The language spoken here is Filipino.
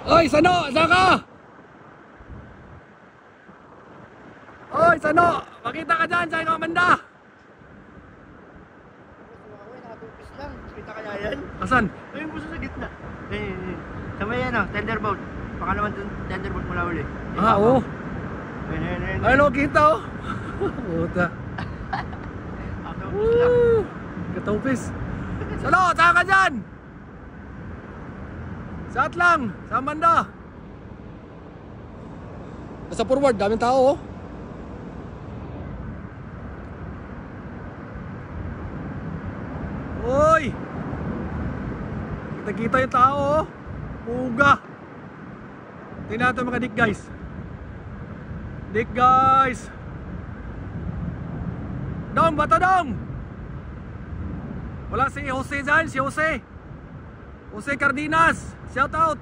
Oy, Sano! Saan ka? Oy, Sano! Makita ka dyan sa ikaw, Amanda! Ako nakatupis lang. Kita kaya yan? Asan? Ayun po sa gitna. Eh. Sa may ano, tenderboat. Baka naman dun, tenderboat mula uli. Ah, oo. Ayun. Ayun, kita oh. Puta. Nakatupis lang. Katupis. Sano, saan ka dyan? Saat lang, sa Amanda. Nasa forward, daming tao oh. Hoy! Kita-kita yung tao oh. Puga. Tingnan natin mga Dick guys. Dick guys. Dong, bata dong. Wala si Jose dyan, si Jose Cardenas. Shout out.